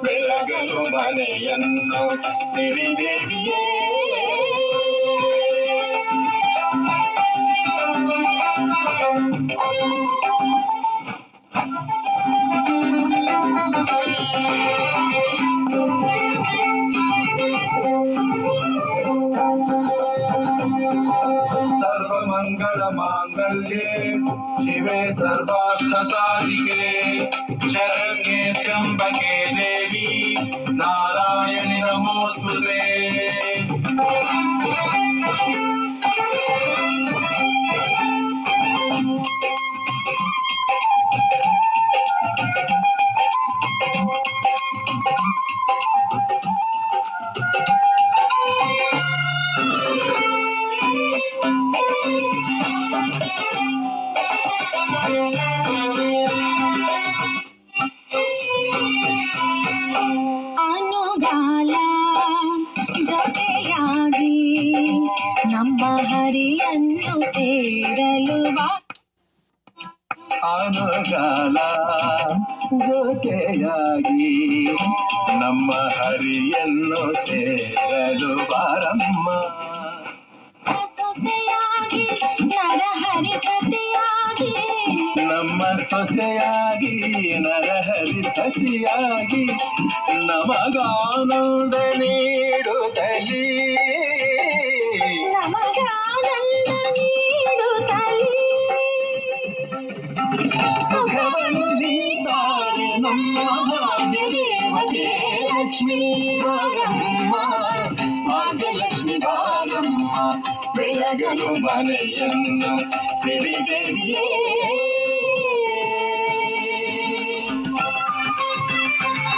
ಬೆಳಗಲು ಮನೆಯನ್ನು ಸಿರಿದೇವಿಯೇ. ಸರ್ವಮಂಗಳ ಮಾಂಗಲ್ಯೆ ಶಿವೆ ಸರ್ವಾರ್ಥ ಸಾಧಿಕೆ ಶರಣ್ಯೆ ತ್ರ್ಯಂಬಕೆ ದೇವಿ ನಾರಾಯಣಿ ನಮೋಸ್ತುತೇ. ಅನುಗಾಲ ಜೊತೆಯಾಗಿ ನಮ್ಮ ಹರಿಯನ್ನು ಸೇರಲು ಅನುಗಾಲ ಜೊತೆಯಾಗಿ ನಮ್ಮ ಹರಿಯನ್ನು ಸೇರಲು ಬಾರಮ್ಮ. ಸೊಸೆಯಾಗಿ ನರಹರಿ ಸತಿಯಾಗಿ ನಮ್ಮ ಸೊಸೆಯಾಗಿ ನರಹರಿ ಸತಿಯಾಗಿ ನಮಗಾನಂದ ನೀಡುತ್ತಲೀ ನಮಗಾನಂದ ನೀಡುತ್ತಲೀ ಸುಖವನ್ನು ನೀಡುತ್ತಾರೆ ನಮ್ಮ ಭಾಗ್ಯದೇವತೆ ಲಕ್ಷ್ಮೀ ಬಾರಮ್ಮ. ಭಾಗ್ಯಲಕ್ಷ್ಮಿ ಬಾರಮ್ಮ ಬೆಳಗಲು ಮನೆಯನ್ನು ಸಿರಿದೇವಿಯೇ.